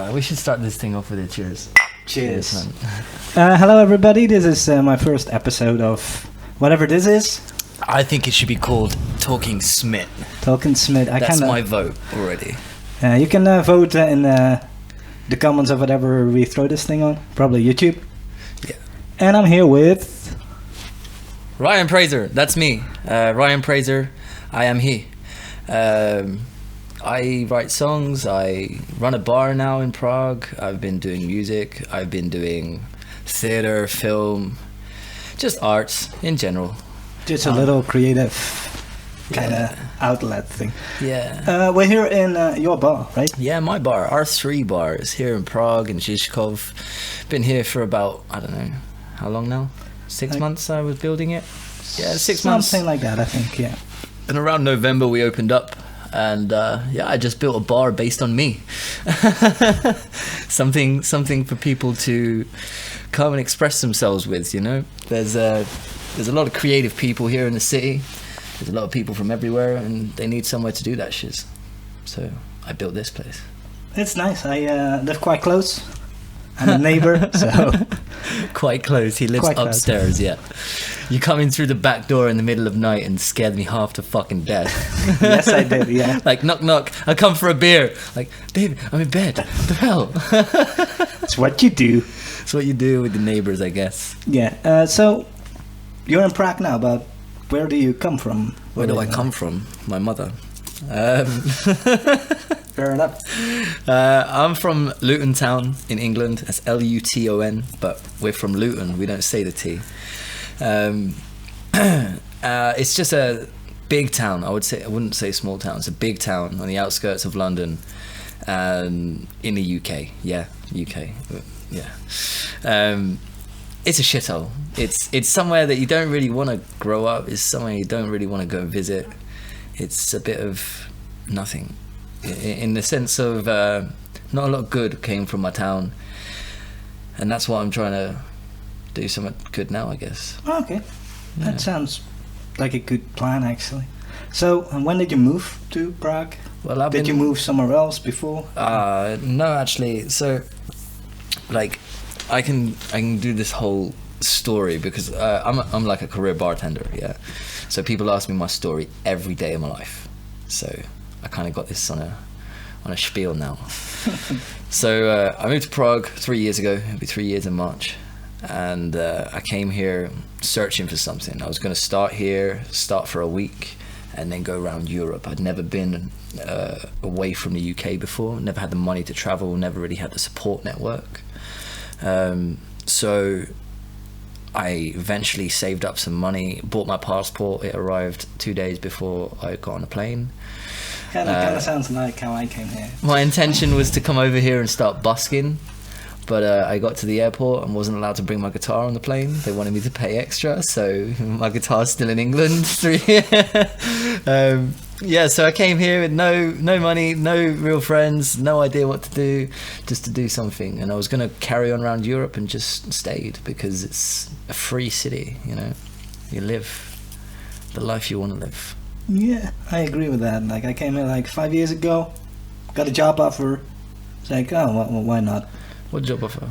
We should start this thing off with a cheers. Cheers. Hello, everybody. This is my first episode of whatever this is. I think it should be called Talking Smit. Talking Smit. That's my vote already. You can vote in the comments of whatever we throw this thing on. Probably YouTube. Yeah. And I'm here with... Ryan Prazer. That's me. Ryan Prazer. I am he. I write songs. I run a bar now in Prague. I've been doing music. I've been doing theater, film, just arts in general. Just a little creative kind of outlet thing. Yeah. We're here in your bar, right? Yeah, my bar. R3 bar is here in Prague in Žižkov. Been here for about, I don't know, how long now? 6 months I was building it. Yeah, 6 months. Something like that, I think, yeah. And around November we opened up. And I just built a bar based on me. something for people to come and express themselves with, you know. There's a lot of creative people here in the city. There's a lot of people from everywhere, and they need somewhere to do that shit. So I built this place. It's nice. I live quite close. I'm a neighbor, so... Quite close. He lives upstairs, yeah. You come in through the back door in the middle of night and scared me half to fucking death. Yes, I did, yeah. Like, knock, knock. I come for a beer. Like, David, I'm in bed. What the hell? It's what you do. It's what you do with the neighbors, I guess. Yeah. So, you're in Prague now, but where do you come from? Where do I come from? My mother. Fair enough. I'm from Luton Town in England. That's Luton, but we're from Luton. We don't say the T. It's just a big town. I wouldn't say small town. It's a big town on the outskirts of London, in the UK. Yeah, UK. Yeah. It's a shithole. It's somewhere that you don't really want to grow up. It's somewhere you don't really want to go visit. It's a bit of nothing, in the sense of not a lot of good came from my town, and that's why I'm trying to do something good now, I guess. Okay, that sounds like a good plan, actually. So, when did you move to Prague? Well, did you move somewhere else before? No, actually. So, like, I can do this whole story because I'm like a career bartender, yeah. So people ask me my story every day of my life. So I kind of got this on a spiel now. So I moved to Prague 3 years ago. It'll be 3 years in March. And I came here searching for something. I was going to start for a week, and then go around Europe. I'd never been away from the UK before. Never had the money to travel. Never really had the support network. So I eventually saved up some money, bought my passport. It arrived 2 days before I got on a plane. Kind of sounds like how I came here. My intention was to come over here and start busking, but I got to the airport and wasn't allowed to bring my guitar on the plane. They wanted me to pay extra, so my guitar's still in England. So I came here with no money, no real friends, no idea what to do, just to do something. And I was going to carry on around Europe and just stayed because it's a free city, you know. You live the life you want to live. Yeah, I agree with that. Like, I came here like 5 years ago, got a job offer. It's like, oh, well, why not? What job offer?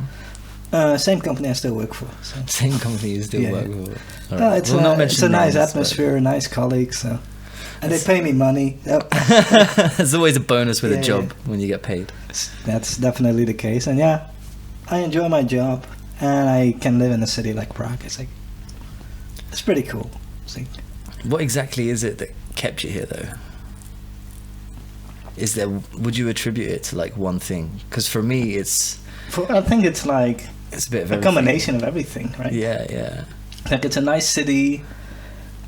Same company I still work for. So. Same company you still work for? Right. No, it's a nice atmosphere, nice colleagues. So. And they pay me money. Yep. There's always a bonus with a job when you get paid. That's definitely the case. And yeah, I enjoy my job, and I can live in a city like Prague. It's pretty cool. What exactly is it that kept you here, though? Would you attribute it to like one thing? Because for me, I think it's like it's a bit of a combination of everything, right? Yeah. Like, it's a nice city.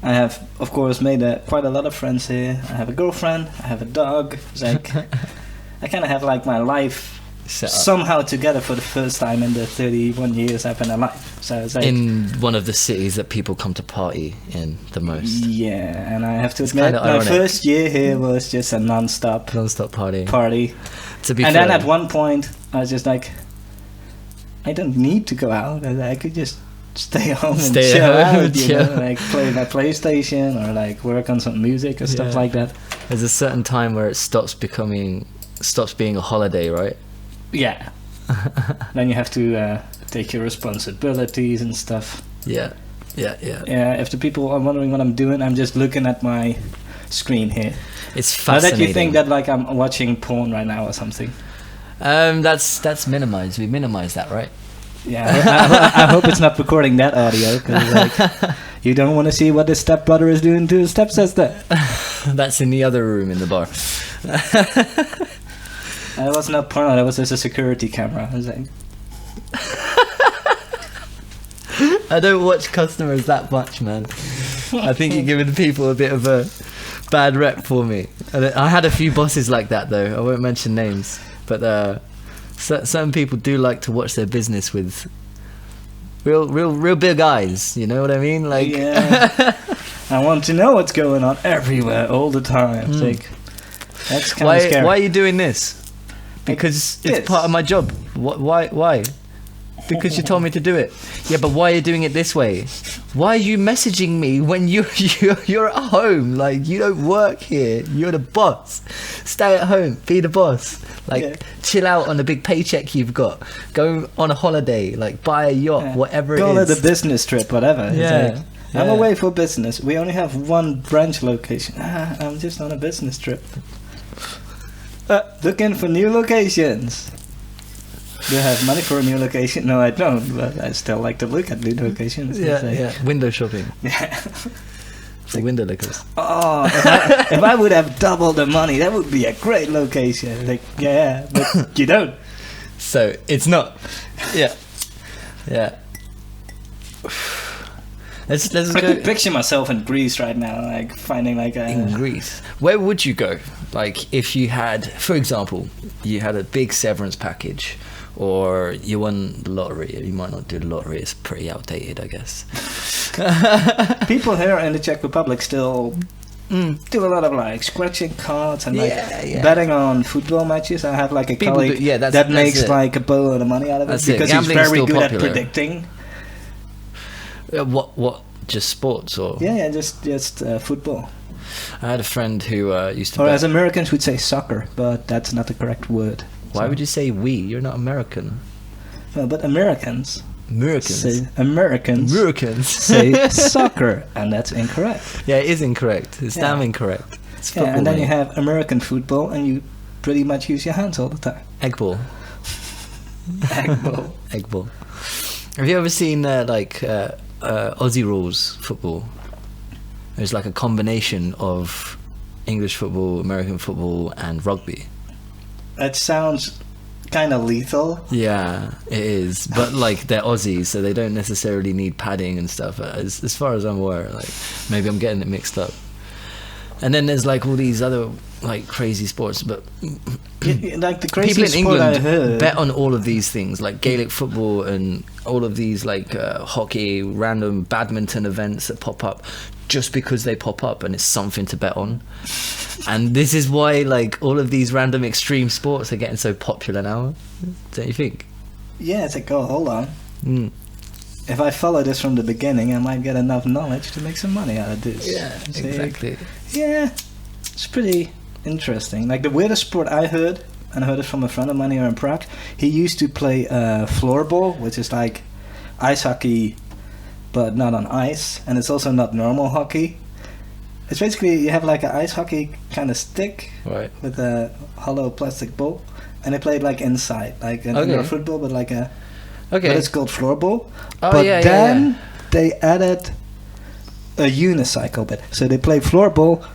I have, of course, made quite a lot of friends here. I have a girlfriend. I have a dog. It's like I kind of have like my life somehow together for the first time in the 31 years I've been alive. So it's like in one of the cities that people come to party in the most. Yeah, and I have to admit, my first year here was just a non-stop party. To be fair, then at one point I was just like, I don't need to go out. I could just stay home and chill out, you know, like play my PlayStation or like work on some music or stuff like that. There's a certain time where it stops being a holiday, right? Yeah. Then you have to take your responsibilities and stuff. Yeah. If the people are wondering what I'm doing, I'm just looking at my screen here. It's fascinating. Now that you think that like I'm watching porn right now or something. That's minimized. We minimized that, right? Yeah, I hope it's not recording that audio, because like, you don't want to see what the stepbrother is doing to his stepsister. That's in the other room in the bar. It was not porno, that was just a security camera. I was like... I don't watch customers that much, man. I think you're giving people a bit of a bad rep for me. I had a few bosses like that, though. I won't mention names, but certain people do like to watch their business with real big eyes. You know what I mean? Like, yeah. I want to know what's going on everywhere all the time. It's like, that's kind of scary. Why are you doing this? Because it's part of my job. Why? Because you told me to do it. Yeah, but why are you doing it this way? Why are you messaging me when you're at home? Like, you don't work here. You're the boss. Stay at home. Be the boss. Like, chill out on the big paycheck you've got. Go on a holiday. Like, buy a yacht. Whatever it is. Call it a business trip. Whatever. Yeah. I'm away for business. We only have one branch location. I'm just on a business trip. Looking for new locations. Do I have money for a new location? No, I don't, but I still like to look at new locations. Yeah. Window shopping. Yeah. The window lickers. Oh, if I would have double the money, that would be a great location. Like, yeah, but you don't. So, it's not. Yeah. Let's I go. could picture myself in Greece right now, like finding like a... In Greece. Where would you go? Like, if you had, for example, you had a big severance package, or you won the lottery. You might not do the lottery, it's pretty outdated, I guess. People here in the Czech Republic still do a lot of like scratching cards and like betting on football matches. I have like a colleague that makes like a boatload of money out of it because he's very good at predicting. What? Just sports or? Yeah, just football. I had a friend who used to. Or as Americans would say, soccer, but that's not the correct word. Why would you say we? You're not American. No, but Americans say soccer, and that's incorrect. Yeah, it is incorrect. It's damn incorrect. It's football, and then you have American football, and you pretty much use your hands all the time. Egg ball. Egg ball. Have you ever seen Aussie rules football? There's like a combination of English football, American football, and rugby. That sounds kind of lethal. Yeah, it is. But like, they're Aussies, so they don't necessarily need padding and stuff. As far as I'm aware, like, maybe I'm getting it mixed up. And then there's like all these other like crazy sports, but like the crazy people in sport England I heard bet on all of these things, like Gaelic football and all of these like hockey, random badminton events that pop up just because they pop up and it's something to bet on. And this is why like all of these random extreme sports are getting so popular now, don't you think? Yeah, it's like, oh, hold on. If I follow this from the beginning, I might get enough knowledge to make some money out of this. Yeah, exactly. Yeah, it's pretty interesting. Like the weirdest sport I heard, and I heard it from a friend of mine here in Prague, he used to play floorball, which is like ice hockey, but not on ice, and it's also not normal hockey. It's basically, you have like an ice hockey kind of stick with a hollow plastic ball, and they played like inside, like an indoor football, but like a... But it's called floorball. But then they added a unicycle bit. So they play floorball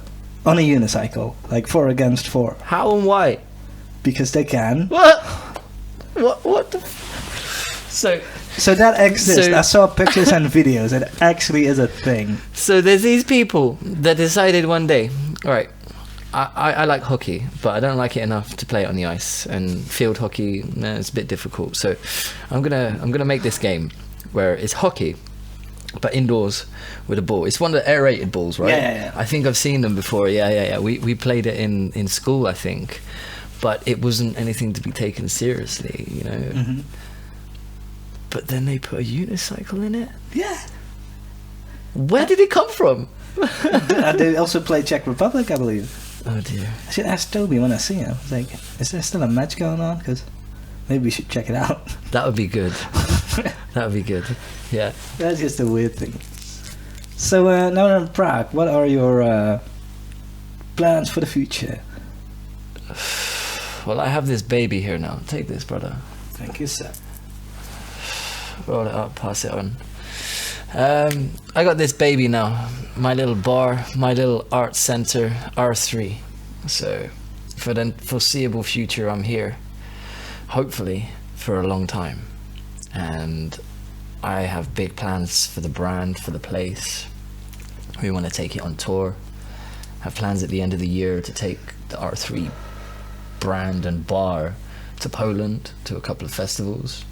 on a unicycle, like 4 against 4. How and why? Because they can. What the... So that exists. I saw pictures and videos. It actually is a thing. So there's these people that decided one day, all right, I like hockey, but I don't like it enough to play it on the ice. And field hockey, it's a bit difficult. So I'm gonna make this game where it's hockey, but indoors with a ball. It's one of the aerated balls, right? Yeah. I think I've seen them before. Yeah. We played it in school, I think, but it wasn't anything to be taken seriously, you know. Mm-hmm. But then they put a unicycle in it. Yeah. Where did it come from? They also play Czech Republic, I believe. Oh dear. I should ask Toby when I see him. I was like, is there still a match going on? Because Maybe we should check it out. That would be good. That would be good. Yeah. That's just a weird thing. So now we're in Prague. What are your plans for the future? Well, I have this baby here now. Take this, brother. Thank you, sir. Roll it up, pass it on. I got this baby now. My little bar, my little art center, R3. So, for the foreseeable future, I'm here. Hopefully, for a long time. And I have big plans for the brand, for the place. We want to take it on tour. Have plans at the end of the year to take the R3 brand and bar to Poland, to a couple of festivals.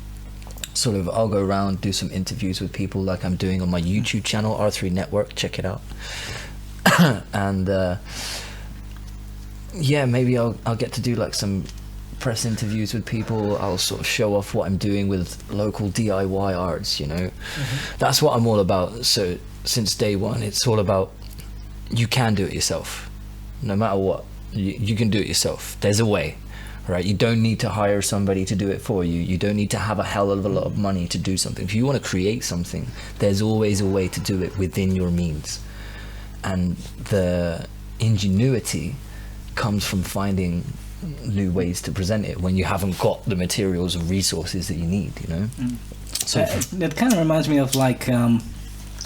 Sort of, I'll go around, do some interviews with people like I'm doing on my YouTube channel, R3 Network, check it out. And yeah, maybe I'll get to do like some press interviews with people. I'll sort of show off what I'm doing with local DIY arts, you know. That's what I'm all about. So since day one, it's all about, you can do it yourself, no matter what. You can do it yourself. There's a way, right? You don't need to hire somebody to do it for you. You don't need to have a hell of a lot of money to do something. If you want to create something, there's always a way to do it within your means. And the ingenuity comes from finding new ways to present it when you haven't got the materials or resources that you need, you know. So that kind of reminds me of like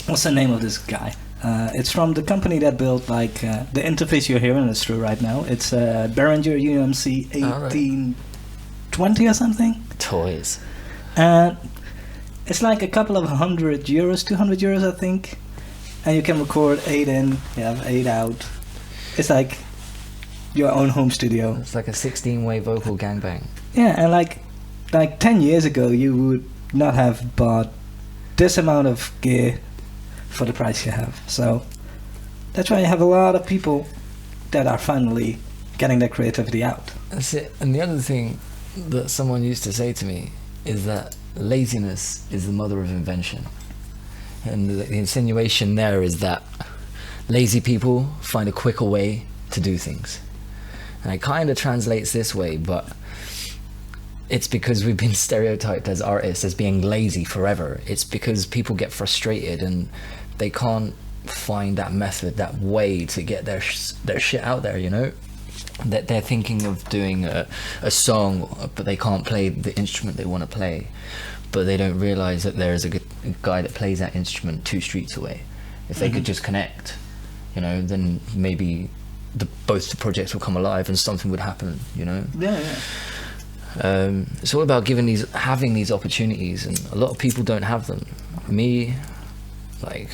what's the name of this guy? It's from the company that built like the interface you're hearing is through right now. It's Behringer UMC 1820 or something. Toys. And it's like a couple of €100, 200 euros I think, and you can record 8 in, you have 8 out. It's like your own home studio. It's like a 16-way vocal gangbang. Yeah, and like 10 years ago you would not have bought this amount of gear for the price you have. So that's why you have a lot of people that are finally getting their creativity out. That's it. And the other thing that someone used to say to me is that laziness is the mother of invention. And the insinuation there is that lazy people find a quicker way to do things. And it kind of translates this way, but it's because we've been stereotyped as artists as being lazy forever. It's because people get frustrated and they can't find that method, that way to get their shit out there, you know? That they're thinking of doing a song, but they can't play the instrument they want to play. But they don't realize that there's a guy that plays that instrument 2 streets away. If they could just connect, you know, then maybe both the projects will come alive and something would happen, you know? Yeah. It's all about having these opportunities, and a lot of people don't have them. Me, like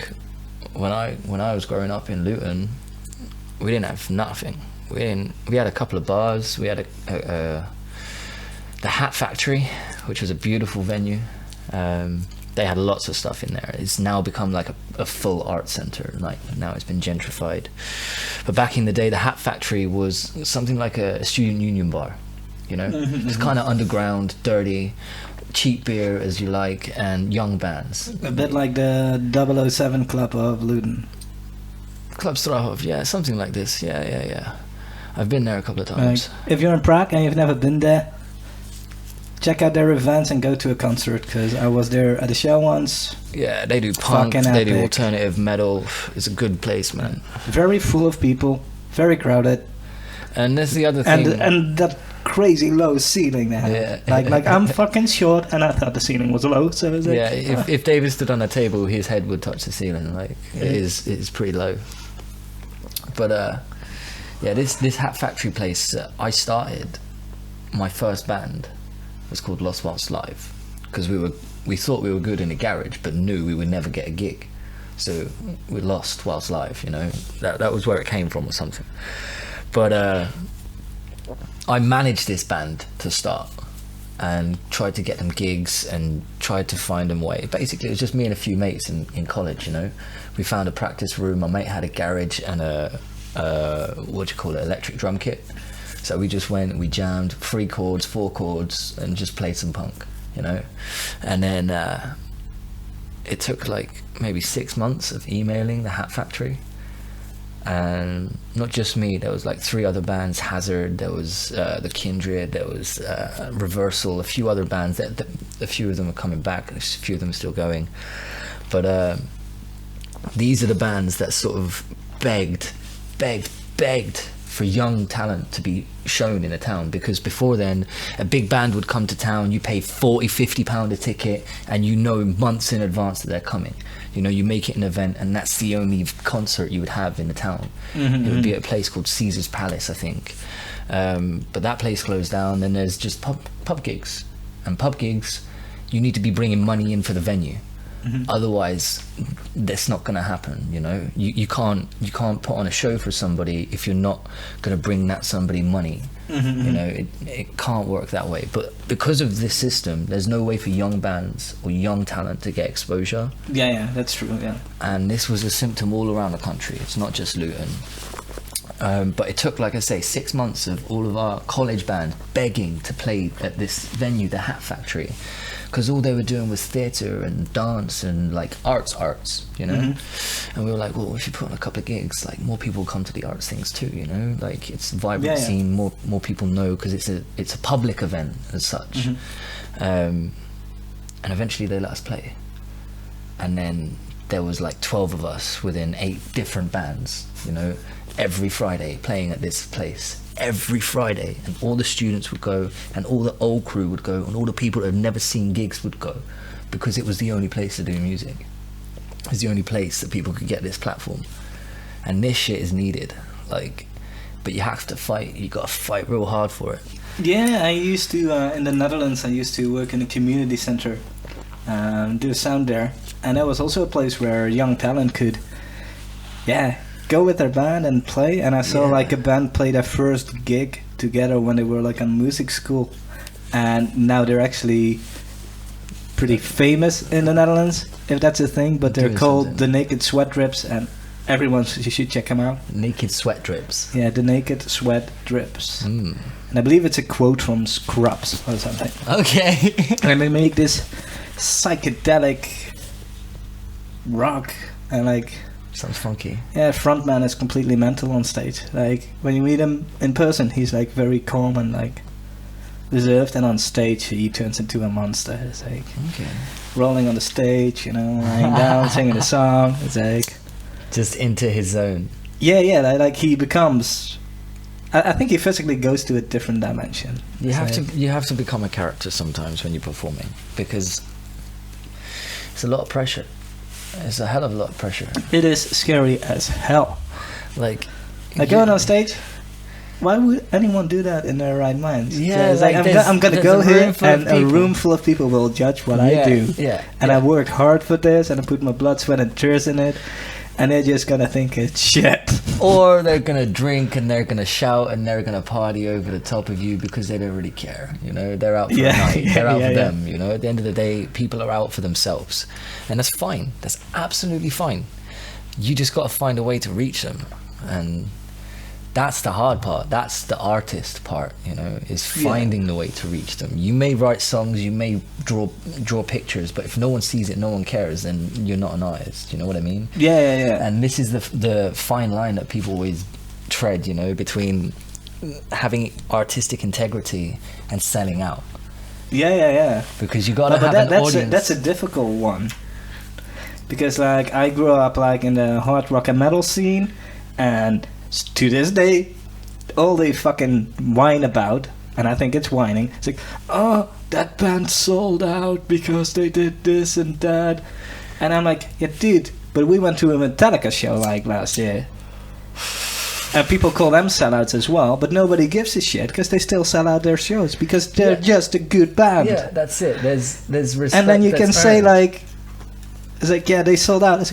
when I was growing up in Luton, we didn't have nothing. We had a couple of bars. We had the Hat Factory, which was a beautiful venue. They had lots of stuff in there. It's now become like a full art center. Like now it's been gentrified. But back in the day, the Hat Factory was something like a student union bar. You know, it's kind of underground, dirty, cheap beer as you like, and young bands. A bit like the 007 Club of Luton. Club Strahov, yeah, something like this. Yeah. I've been there a couple of times. If you're in Prague and you've never been there, check out their events and go to a concert, because I was there at a show once. Yeah, they do punk, they do alternative metal. It's a good place, man. Very full of people, very crowded. And that's the other thing. And that crazy low ceiling they have. Yeah. Like I'm fucking short and I thought the ceiling was low, so it was like, yeah, if David stood on a table, his head would touch the ceiling. Like it is pretty low. But yeah, this Hat Factory place, I started my first band was called Lost Whilst Live, because we thought we were good in a garage but knew we would never get a gig, so we lost whilst live, you know. That was where it came from or something. But I managed this band to start and tried to get them gigs and tried to find them way. Basically it was just me and a few mates in college, you know. We found a practice room. My mate had a garage and a electric drum kit. So we just went, we jammed 3 chords, 4 chords, and just played some punk, you know. And then it took like maybe 6 months of emailing the Hat Factory, and not just me, there was like 3 other bands, Hazard, there was the Kindred, there was Reversal, a few other bands that a few of them are coming back, a few of them are still going, but these are the bands that sort of begged for young talent to be shown in a town, because before then a big band would come to town, you pay 40-50 pound a ticket, and you know months in advance that they're coming. You know, you make it an event, and that's the only concert you would have in the town. It would be at a place called Caesar's Palace, I think, but that place closed down. Then there's just pub gigs, and pub gigs, you need to be bringing money in for the venue. Otherwise that's not going to happen. You know, you can't put on a show for somebody if you're not going to bring that somebody money. You know, it can't work that way. But because of this system, there's no way for young bands or young talent to get exposure. Yeah, that's true. Yeah, and this was a symptom all around the country. It's not just Luton. But it took, like I say, 6 months of all of our college band begging to play at this venue, the Hat Factory, because all they were doing was theatre and dance and like arts, you know. And we were like, well, if you put on a couple of gigs, like more people come to the arts things too, you know. Like it's a vibrant scene, more people know, because it's a public event as such. And eventually they let us play, and then there was like 12 of us within 8 different bands, you know, every Friday playing at this place. Every Friday, and all the students would go, and all the old crew would go, and all the people that had never seen gigs would go, because it was the only place to do music. It was the only place that people could get this platform, and this shit is needed. Like, but you have to fight. You got to fight real hard for it. Yeah, I used to in the Netherlands. I used to work in a community center, do sound there, and that was also a place where young talent could, go with their band and play. And I saw like a band play their first gig together when they were like on music school, and now they're actually pretty famous in the Netherlands, if that's a thing. But they're called the Naked Sweat Drips, and everyone you should check them out. Naked Sweat Drips. Yeah, the Naked Sweat Drips. And I believe it's a quote from Scrubs or something. Okay. And they make this psychedelic rock, and like, sounds funky. Yeah, frontman is completely mental on stage. Like when you meet him in person, he's like very calm and like reserved, and on stage he turns into a monster. It's like rolling on the stage, you know, lying down, singing a song. It's like just into his zone. Yeah, like he becomes. I think he physically goes to a different dimension. You have to become a character sometimes when you're performing, because it's a lot of pressure. It's a hell of a lot of pressure. It is scary as hell. Like going on stage. Why would anyone do that in their right minds? Yeah, it's like I'm gonna go here, and a room full of people will judge what I do. Yeah, and I work hard for this, and I put my blood, sweat, and tears in it, and they're just gonna think it's shit. Or they're gonna drink, and they're gonna shout, and they're gonna party over the top of you because they don't really care. You know, they're out for a night. They're out for them. You know, at the end of the day, people are out for themselves, and that's fine. That's absolutely fine. You just got to find a way to reach them, and that's the hard part. That's the artist part, you know, is finding the way to reach them. You may write songs, you may draw pictures, but if no one sees it, no one cares, then you're not an artist. You know what I mean? Yeah. And this is the fine line that people always tread, you know, between having artistic integrity and selling out. Yeah. Because you gotta have an audience. That's a difficult one. Because like I grew up like in the hard rock and metal scene, and to this day, all they fucking whine about, and I think it's whining, it's like, oh, that band sold out because they did this and that. And I'm like, yeah, dude, but we went to a Metallica show like last year. And people call them sellouts as well, but nobody gives a shit because they still sell out their shows because they're just a good band. Yeah, that's it. There's respect. And then you can say like, it's like, yeah, they sold out.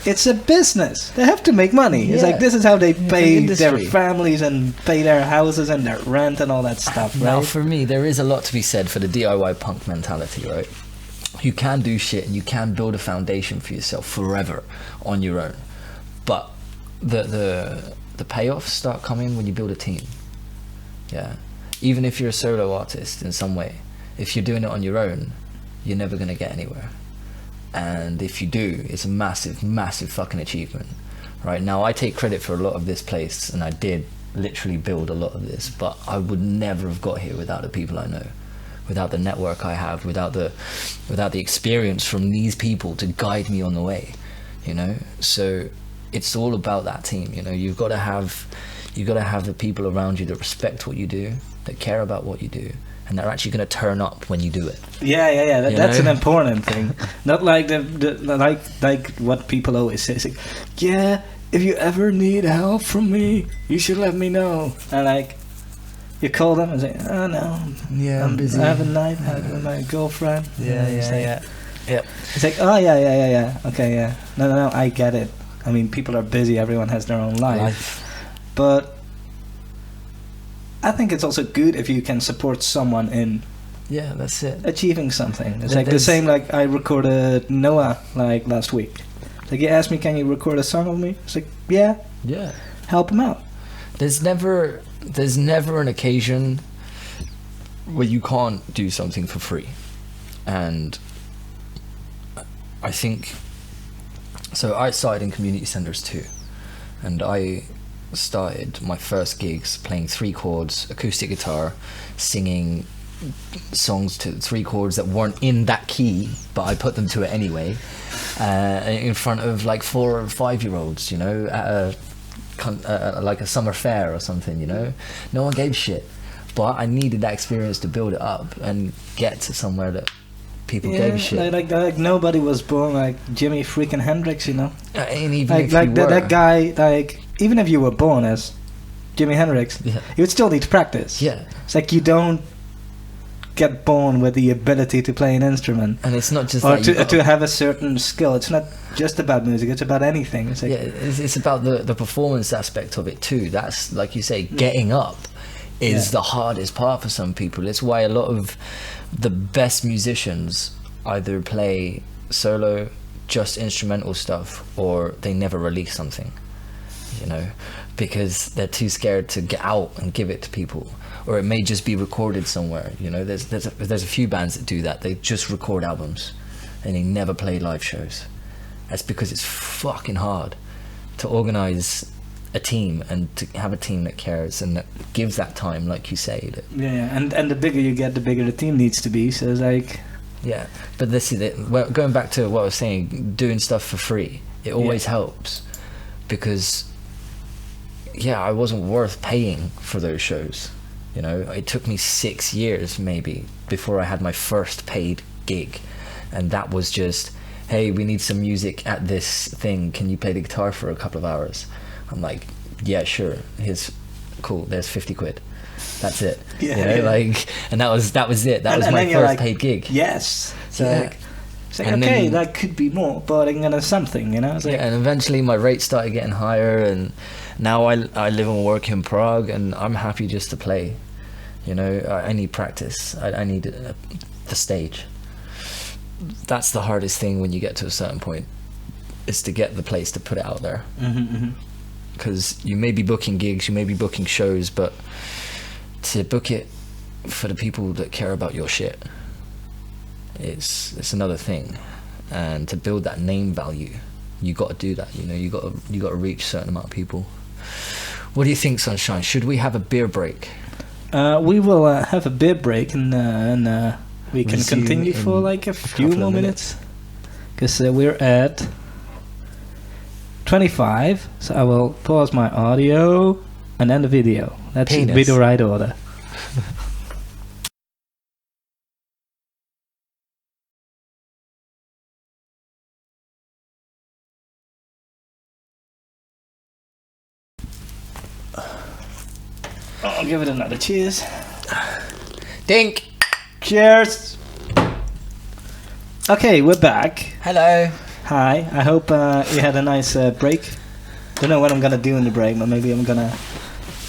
It's a business. They have to make money. It's like, this is how they pay their families and pay their houses and their rent and all that stuff, right? Now, for me, there is a lot to be said for the DIY punk mentality, right? You can do shit and you can build a foundation for yourself forever on your own. But the payoffs start coming when you build a team. Yeah. Even if you're a solo artist in some way, if you're doing it on your own, you're never going to get anywhere. And if you do, it's a massive, massive fucking achievement, right? Now I take credit for a lot of this place, and I did literally build a lot of this, but I would never have got here without the people I know, without the network I have, without the experience from these people to guide me on the way, you know. So it's all about that team, you know. You've got to have the people around you that respect what you do, that care about what you do, and they're actually going to turn up when you do it. Yeah. That's an important thing. Not like like what people always say. It's like, yeah, if you ever need help from me, you should let me know. And like, you call them and say, oh no, Yeah, I'm busy. I have a night out with my girlfriend. Yeah. It's like, oh yeah. Okay, yeah. No, I get it. I mean, people are busy. Everyone has their own life. But I think it's also good if you can support someone in That's it. achieving something. It's like the same, like I recorded Noah like last week. Like he asked me, can you record a song with me? It's like, yeah, help him out. There's never an occasion where you can't do something for free. And I think, so I started in community centers too, and I started my first gigs playing 3 chords, acoustic guitar, singing songs to 3 chords that weren't in that key, but I put them to it anyway, in front of like 4 or 5-year-olds, you know, at like a summer fair or something, you know. No one gave shit, but I needed that experience to build it up and get to somewhere that people gave a shit. Like nobody was born like Jimi freaking Hendrix, you know. And even like if like you that, were, that guy, like even if you were born as Jimi Hendrix, you would still need to practice. Yeah. It's like you don't get born with the ability to play an instrument, and it's not just or that to have a certain skill. It's not just about music, it's about anything. It's like, it's about the performance aspect of it too. That's, like you say, getting up is the hardest part for some people. It's why a lot of the best musicians either play solo, just instrumental stuff, or they never release something, you know, because they're too scared to get out and give it to people. Or it may just be recorded somewhere, you know. There's a few bands that do that. They just record albums and they never play live shows. That's because it's fucking hard to organize a team and to have a team that cares and that gives that time, like you say. And the bigger you get, the bigger the team needs to be. So it's like, but this is it. Well, going back to what I was saying, doing stuff for free, it always helps, because I wasn't worth paying for those shows. You know, it took me 6 years maybe before I had my first paid gig, and that was just, hey, we need some music at this thing, can you play the guitar for a couple of hours? I'm like, yeah, sure, here's cool, there's 50 quid, that's it. Like, and that was it. That was my first paid gig. Yes. So it's like, okay, that could be more, but I'm gonna something, you know. It's like, and eventually my rates started getting higher, and now I live and work in Prague, and I'm happy just to play. You know, I need practice. I need the stage. That's the hardest thing when you get to a certain point, is to get the place to put it out there. Because you may be booking gigs, you may be booking shows, but to book it for the people that care about your shit, it's another thing. And to build that name value, you got to do that. You know, you got to reach a certain amount of people. What do you think, Sunshine? Should we have a beer break? We will have a beer break, and we can continue for like a few more minutes, because we're at 25. So I will pause my audio and end the video. That should be the right order. I'll give it another cheers. Dink. Cheers. Okay, we're back. Hello. Hi. I hope you had a nice break. Don't know what I'm gonna do in the break, but maybe I'm gonna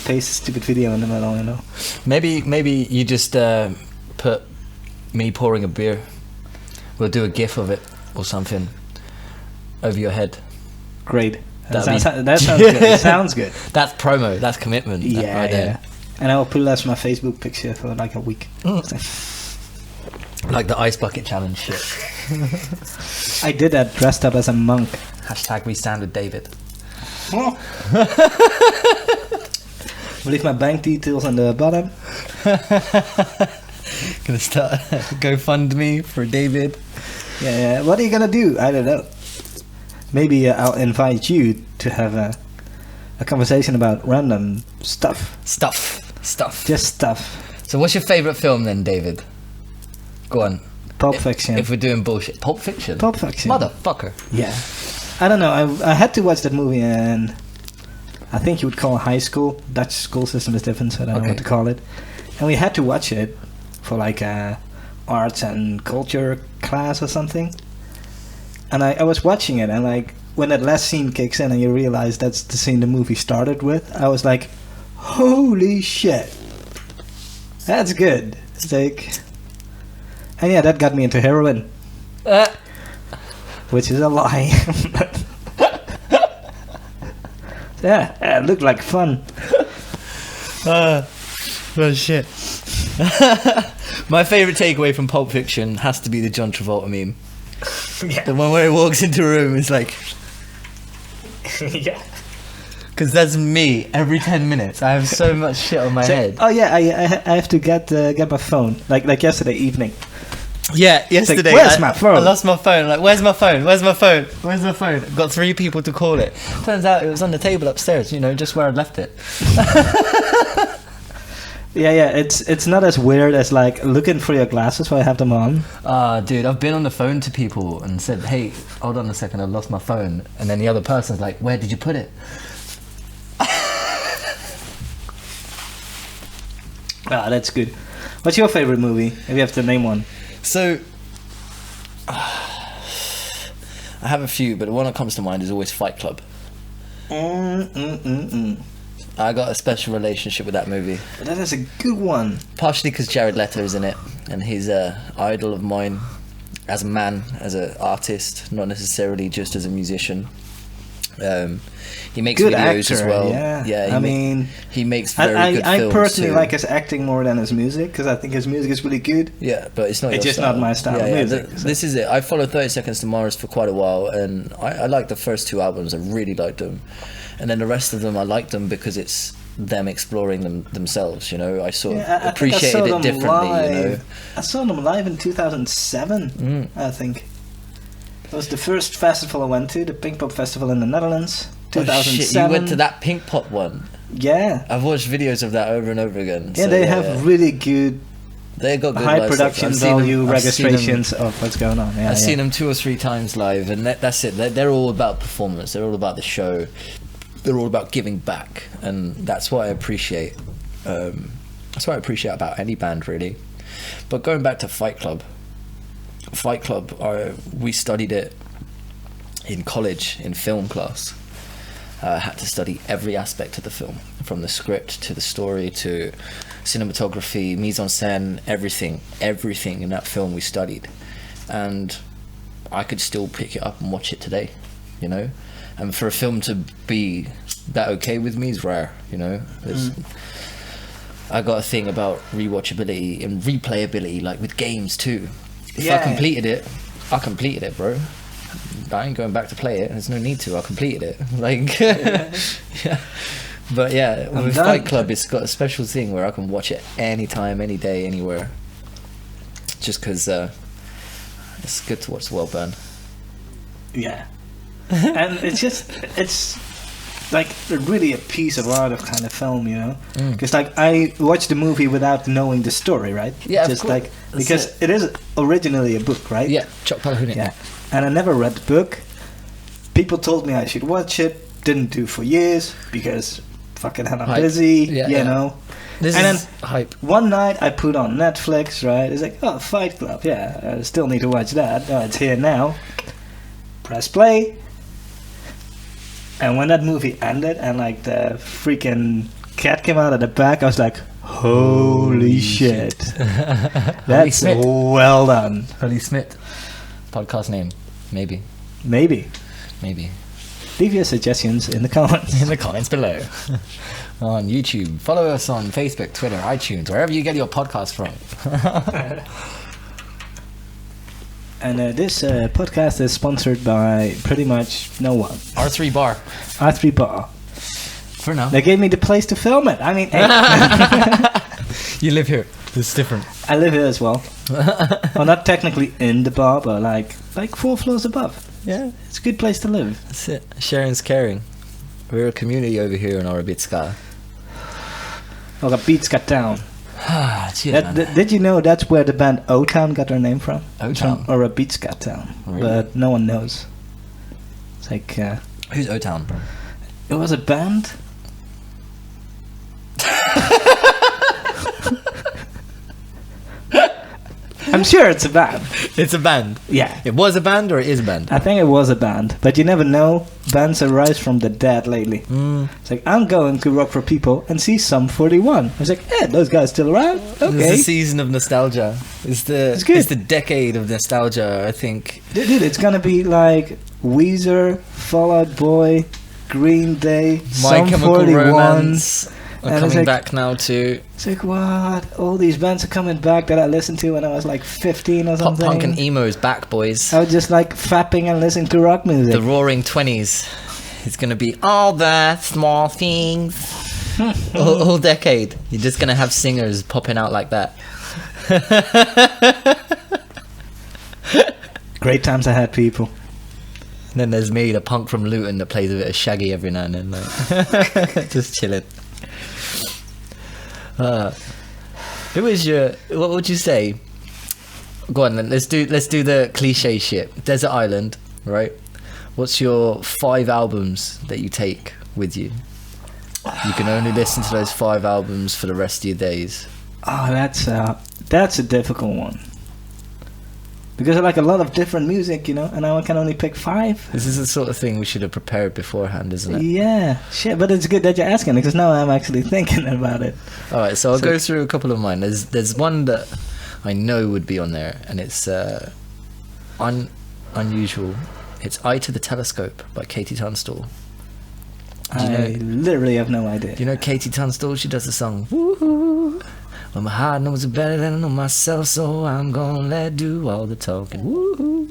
paste a stupid video in the middle, you know. Maybe you just put me pouring a beer. We'll do a GIF of it or something over your head. Great. That sounds good. It sounds good. That's promo. That's commitment. Right there. And I will put it as my Facebook picture for like a week. Like the ice bucket challenge shit. I did that dressed up as a monk. # we stand with David. Leave my bank details on the bottom. Gonna start GoFundMe for David. Yeah, what are you gonna do? I don't know. Maybe I'll invite you to have a conversation about random stuff. Stuff. Just stuff. So what's your favourite film then, David? Go on. Pulp Fiction. If we're doing bullshit. Pulp Fiction? Pulp Fiction. Motherfucker. Yeah. I don't know. I had to watch that movie, and I think you would call it high school. Dutch school system is different, so I don't know what to call it. And we had to watch it for like a arts and culture class or something. And I was watching it, and like when that last scene kicks in and you realize that's the scene the movie started with, I was like, holy shit. That's good. It's like... And yeah, that got me into heroin. Which is a lie. Yeah, it looked like fun. Oh shit. My favourite takeaway from Pulp Fiction has to be the John Travolta meme. Yeah. The one where he walks into a room, it's like... Yeah. Because that's me every 10 minutes. I have so much shit on my head. Oh yeah, I have to get my phone. Like yesterday evening. Yeah, yesterday. Like, where's my phone? I lost my phone. Like, where's my phone? Where's my phone? Where's my phone? Got 3 people to call it. Turns out it was on the table upstairs, you know, just where I'd left it. Yeah, it's not as weird as like looking for your glasses while I have them on. Dude, I've been on the phone to people and said, hey, hold on a second, I lost my phone. And then the other person's like, where did you put it? That's good. What's your favorite movie? If you have to name one. So, I have a few, but the one that comes to mind is always Fight Club. I got a special relationship with that movie. That is a good one. Partially because Jared Leto is in it, and he's an idol of mine as a man, as an artist, not necessarily just as a musician. He makes good videos actor, as well. Yeah, he makes very good films. I personally too. like his acting more than his music, because I think his music is really good. Yeah, but it's not. It's just not my style of music. This is it. I followed 30 Seconds to Mars for quite a while, and I liked the first 2 albums. I really liked them, and then the rest of them I liked them because it's them exploring themselves. You know, I sort of appreciated it differently. Live. You know, I saw them live in 2007. I think it was the first festival I went to, the Pinkpop Festival in the Netherlands. 2007. Oh, shit, you went to that Pink Pop one? Yeah. I've watched videos of that over and over again. Yeah, they have really good, they got good high production value registrations of what's going on. Yeah, I've seen them 2 or 3 times live, and that's it. They're all about performance. They're all about the show. They're all about giving back, and that's what I appreciate. That's what I appreciate about any band, really. But going back to Fight Club, we studied it in college in film class. I had to study every aspect of the film, from the script to the story to cinematography, mise en scène, everything in that film we studied. And I could still pick it up and watch it today, you know? And for a film to be that okay with me is rare, you know? I got a thing about rewatchability and replayability, like with games too. If I completed it, bro. I ain't going back to play it. There's no need to. I completed it. Like, yeah. But yeah, with Fight Club, it's got a special thing where I can watch it anytime, any day, anywhere. Just because it's good to watch the world burn. Yeah. And it's like really a piece of art of kind of film, you know? Because like I watched the movie without knowing the story, right? Yeah, just like because it is originally a book, right? Yeah, Chuck Palahniuk. Yeah. And I never read the book. People told me I should watch it. Didn't do for years because fucking hell I'm busy, you know. This and is then hype. One night I put on Netflix, right? It's like, oh, Fight Club, yeah. I still need to watch that. Oh, it's here now. Press play. And when that movie ended and like the freaking cat came out of the back, I was like, holy shit. That's well done. Holy Smit. Podcast name. Maybe. Leave your suggestions in the comments. In the comments below. On YouTube. Follow us on Facebook, Twitter, iTunes, wherever you get your podcast from. And this podcast is sponsored by pretty much no one. R3 Bar. R3 Bar. For now. They gave me the place to film it. I mean, hey. You live here. It's different. I live here as well. Well, not technically in the bar, but like 4 floors above. Yeah. It's a good place to live. That's it. Sharing's caring. We're a community over here in Orbitska. Orbitska town. Cheers, Did you know that's where the band O-Town got their name from? O-Town? Or Orbitska town. Really? But no one knows. It's like... Who's O-Town? It was a band. I'm sure it's a band. It's a band. Yeah. It was a band or it is a band? I think it was a band. But you never know. Bands arise from the dead lately. It's like, I'm going to Rock for People and see Sum 41. I was like, those guys still around? Okay. It's the season of nostalgia. It's the decade of nostalgia, I think. Dude, it's gonna be like Weezer, Fall Out Boy, Green Day, My Sum Chemical 41. Romance are And it's coming like- back now too. It's like, what? All these bands are coming back that I listened to when I was like 15 or Pop something. punk and emo is back, boys. I was just like fapping and listening to rock music. The Roaring 20s. It's gonna be all the small things. all decade. You're just gonna have singers popping out like that. Great times I had, people. And then there's me, the punk from Luton that plays a bit of Shaggy every now and then, like, just chilling. Who is your? What would you say? Go on then. Let's do the cliche shit. Desert Island, right? What's your 5 albums that you take with you? You can only listen to those 5 albums for the rest of your days. Oh, that's a difficult one. Because I like a lot of different music, you know, and I can only pick 5. This is the sort of thing we should have prepared beforehand, isn't it? Yeah, shit, but it's good that you're asking because now I'm actually thinking about it. All right, so I'll go through a couple of mine. There's one that I know would be on there, and it's unusual. It's Eye to the Telescope by Katie Tunstall. I literally have no idea. Do you know Katie Tunstall? She does the song, woo-hoo, well, my heart knows it better than I know myself, so I'm gonna let do all the talking. Woo-hoo.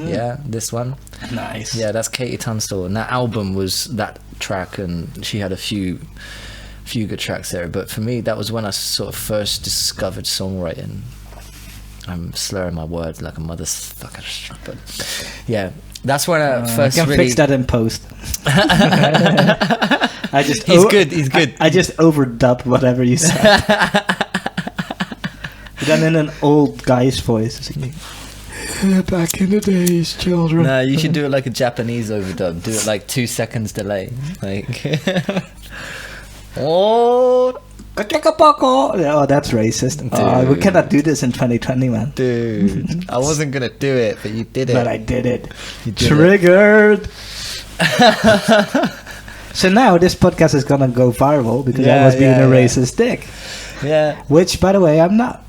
Yeah, this one. Nice. Yeah, that's Katie Tunstall, and that album was that track, and she had a few good tracks there. But for me, that was when I sort of first discovered songwriting. I'm slurring my words like a motherfucker, but yeah, that's when I first I can really fix that in post. He's good. I just overdubbed whatever you said. Then in an old guy's voice. It's like, back in the days, children. Nah, you should do it like a Japanese overdub. Do it like 2 seconds delay. Like, oh, that's racist. Oh, we cannot do this in 2020, man. dude, I wasn't gonna do it, but you did it. But I did it. You did Triggered. So now this podcast is gonna go viral because I was being a racist dick. Yeah. Which, by the way, I'm not.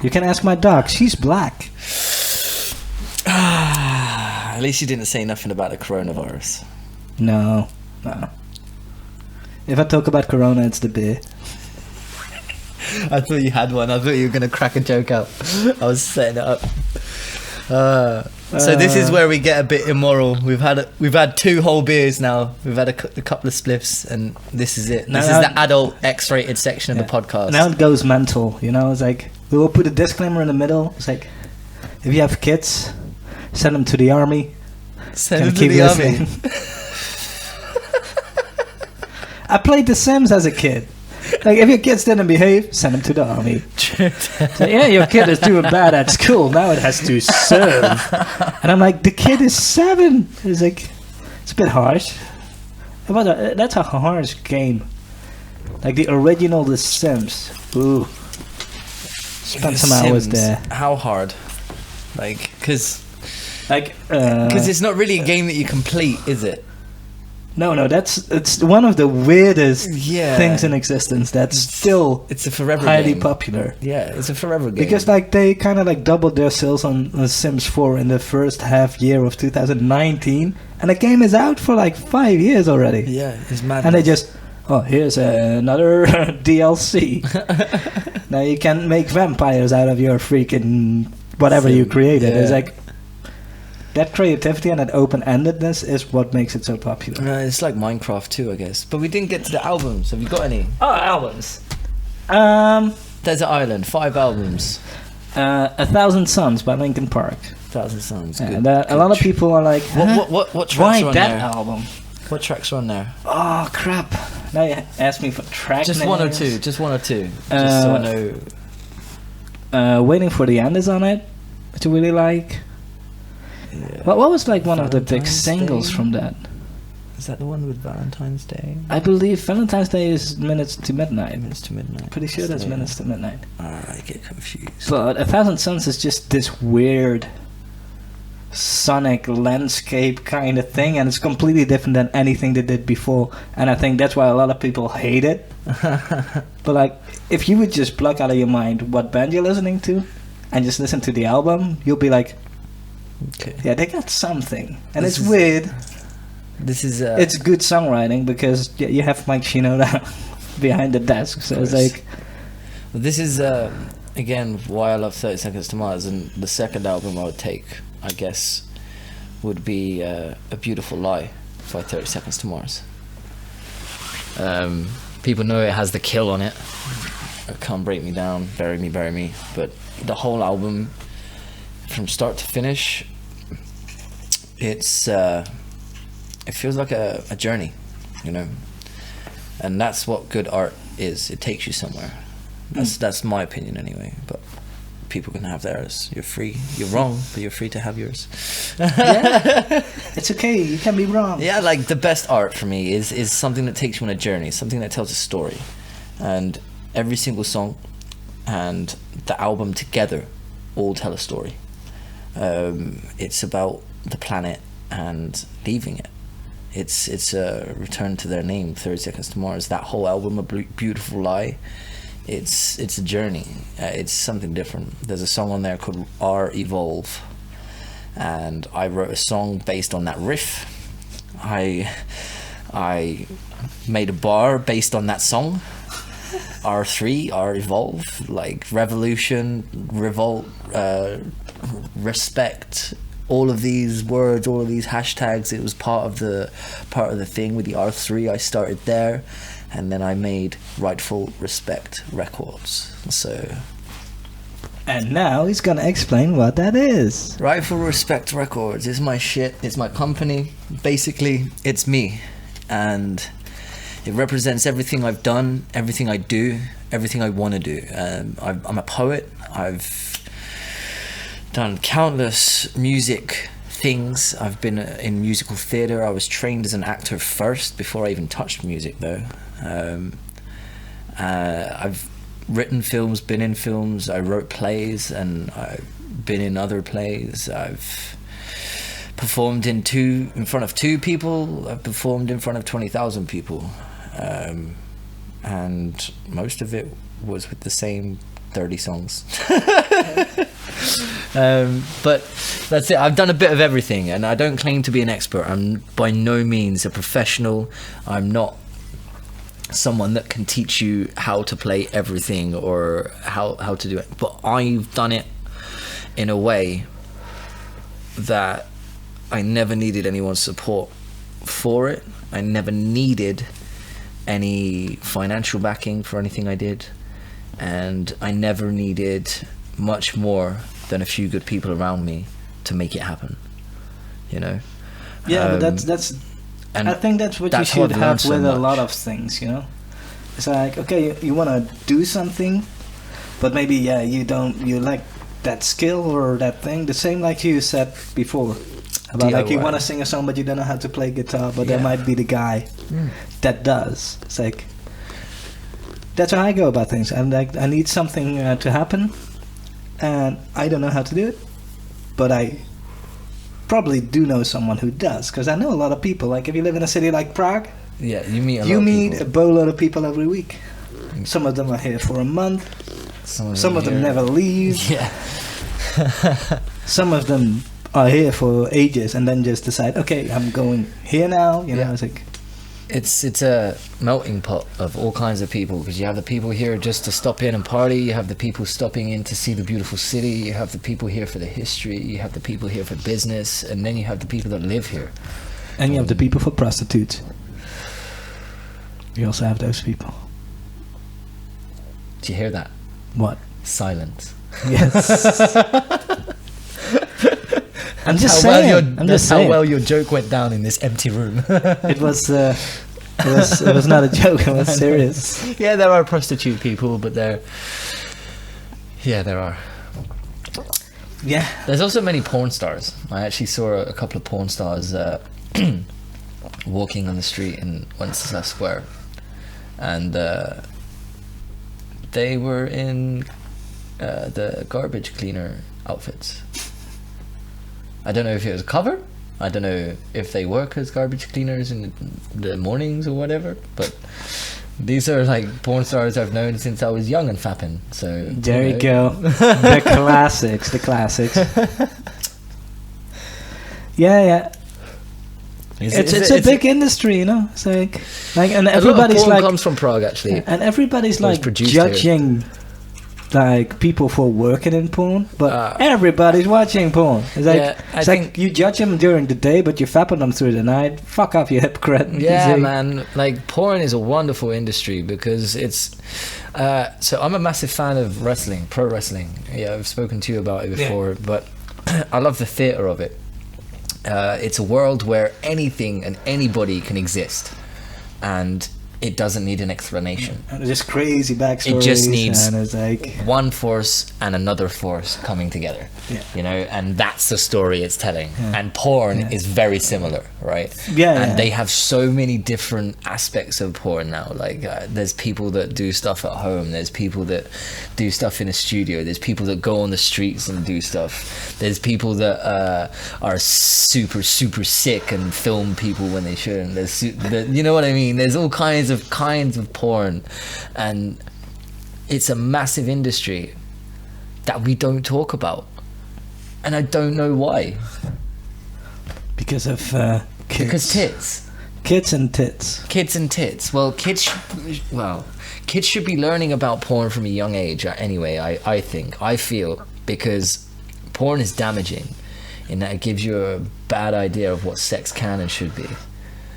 You can ask my dog. She's black. At least you didn't say nothing about the coronavirus. No. If I talk about Corona, it's the beer. I thought you had one. I thought you were gonna crack a joke out. I was setting it up. So this is where we get a bit immoral. We've had 2 whole beers now. We've had a couple of spliffs, and this is it. This is the adult X-rated section of the podcast. Now it goes mental. You know, it's like we will put a disclaimer in the middle. It's like if you have kids, send them to the army. Send them to the army. I played The Sims as a kid. Like, if your kids didn't behave, send them to the army. So, yeah, your kid is doing bad at school. Now it has to serve. And I'm like, the kid is 7. It's like, it's a bit harsh. But that's a harsh game. Like the original The Sims. Ooh. Spent some hours there. How hard? Like, because Like, it's not really a game that you complete, is it? No, it's one of the weirdest Yeah. things in existence that's still It's a forever highly game. popular. Yeah, it's a forever game. Because like they kind of like doubled their sales on Sims 4 in the first half year of 2019, and the game is out for like 5 years already. Yeah, it's mad. And they just, here's another DLC. Now you can make vampires out of your freaking whatever you created. Yeah. It's like that creativity and that open-endedness is what makes it so popular. It's like Minecraft too, I guess. But we didn't get to the albums. Have you got any? Oh, albums. Desert Island, 5 albums. 1,000 Suns by Linkin Park. 1,000 Suns. Yeah, Good, a lot of people are like, huh? What tracks Why are on that there? album? What tracks are on there? Oh crap! Now you ask me for track Just names. one or two. Just one or two. Just so I know. Waiting for the End is on it, which I really like. Yeah. What was like one of the big Valentine's singles Day? from that? Is that the one with Valentine's Day? I believe Valentine's Day is Minutes to Midnight. Minutes to Midnight. Pretty sure that's Yeah. Minutes to Midnight. I get confused. But 1,000 Suns is just this weird sonic landscape kind of thing, and it's completely different than anything they did before. And I think that's why a lot of people hate it. But like, if you would just block out of your mind what band you're listening to, and just listen to the album, you'll be like, Okay. yeah, they got something. And This it's is- weird. This is. It's good songwriting because you have Mike Shinoda behind the desk, so it's like, Well, this is again why I love 30 Seconds to Mars, and the second album I would take, I guess, would be A Beautiful Lie by 30 Seconds to Mars. People know it has The Kill on it. Can't Break Me Down, Bury Me, Bury Me, but the whole album, from start to finish, it's it feels like a journey, you know, and that's what good art is. It takes you somewhere. That's my opinion anyway, but people can have theirs. You're free. You're wrong, but you're free to have yours. yeah, it's okay, you can be wrong. Yeah, like the best art for me is something that takes you on a journey, something that tells a story, and every single song and the album together all tell a story. It's about the planet and leaving it. It's a return to their name, 30 Seconds to Mars. That whole album, A Beautiful Lie, it's a journey. It's something different. There's a song on there called R Evolve, and I wrote a song based on that riff. I made a bar based on that song. R3, R Evolve, like revolution, revolt, respect, all of these words, all of these hashtags. It was part of the thing with the R3. I started there, and then I made Rightful Respect Records. So And now he's gonna explain what that is. Rightful Respect Records is my shit. It's my company. Basically, it's me, and it represents everything I've done, everything I do, everything I want to do. I'm a poet. I've done countless music things. I've been in musical theatre. I was trained as an actor first before I even touched music, though. I've written films, been in films. I wrote plays, and I've been in other plays. I've performed in front of 2 people. I've performed in front of 20,000 people. And most of it was with the same 30 songs. But that's it. I've done a bit of everything, and I don't claim to be an expert. I'm by no means a professional. I'm not someone that can teach you how to play everything or how to do it, but I've done it in a way that I never needed anyone's support for it. I never needed any financial backing for anything I did, and I never needed much more than a few good people around me to make it happen, you know. Yeah, but that's and I think that's what that's you how should I've learned have so with a much. lot of things, you know. It's like, okay, you want to do something, but maybe you lack that skill or that thing. The same like you said before about like you DIY. want to sing a song but you don't know how to play guitar, but there Yeah. might be the guy that does. It's like that's how I go about things. I'm like, I need something to happen, and I don't know how to do it, but I probably do know someone who does, because I know a lot of people. Like if you live in a city like Prague, Yeah, you meet a you lot meet of a people. boatload of people every week. Some of them are here for a month. Some of them here. never leave. Yeah. Some of them are here for ages and then just decide, okay, I'm going here now. You know, Yeah. it's like it's a melting pot of all kinds of people, because you have the people here just to stop in and party, you have the people stopping in to see the beautiful city, you have the people here for the history, you have the people here for business, and then you have the people that live here. And you have the people for prostitutes. We also have those people. Do you hear that? What? Silence. Yes. I'm just saying. How well your joke went down in this empty room. It was not a joke. It was serious. Yeah, there are prostitute people, but there are. Yeah. There's also many porn stars. I actually saw a couple of porn stars walking on the street in Wenceslas Square, and they were in the garbage cleaner outfits. I don't know if it was a cover. I don't know if they work as garbage cleaners in the mornings or whatever. But these are like porn stars I've known since I was young and fapping. So there you go. The classics. The classics. Yeah. It's a big industry, you know. It's like and everybody's porn like comes from Prague, actually. And everybody's like judging like people for working in porn, but everybody's watching porn. It's like it's like you judge them during the day, but you fapping them through the night. Fuck up, you hypocrite. Yeah, man. Like porn is a wonderful industry because it's. So I'm a massive fan of wrestling, pro wrestling. Yeah, I've spoken to you about it before, but I love the theater of it. It's a world where anything and anybody can exist, and it doesn't need an explanation. And just crazy backstories. It just needs and it's like one force and another force coming together. Yeah. You know, and that's the story it's telling. Yeah. And porn is very similar, right? Yeah. And they have so many different aspects of porn now. Like, there's people that do stuff at home. There's people that do stuff in a studio. There's people that go on the streets and do stuff. There's people that are super, super sick and film people when they shouldn't. There's, you know what I mean? There's all kinds of porn, and it's a massive industry that we don't talk about, and I don't know why. Because of kids. Because tits. Kids and tits. Kids and tits. Well, kids should be learning about porn from a young age anyway, I feel, because porn is damaging in that it gives you a bad idea of what sex can and should be.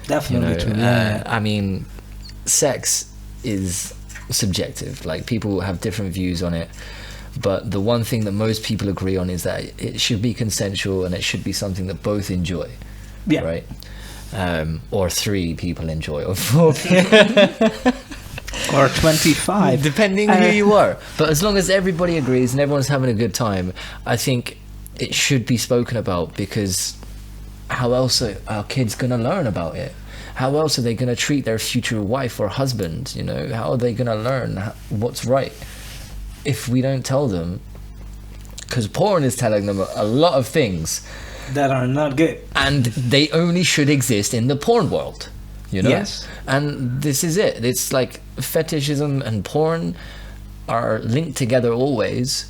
Definitely true. I mean, sex is subjective. Like, people have different views on it, but the one thing that most people agree on is that it should be consensual and it should be something that both enjoy. Yeah. Right? Or 3 people enjoy, or 4 or 25, depending who you are. But as long as everybody agrees and everyone's having a good time, I think it should be spoken about, because how else are our kids gonna learn about it? How else are they going to treat their future wife or husband? You know, how are they going to learn what's right if we don't tell them? Because porn is telling them a lot of things that are not good, and they only should exist in the porn world. You know, yes. And this is it. It's like fetishism and porn are linked together always.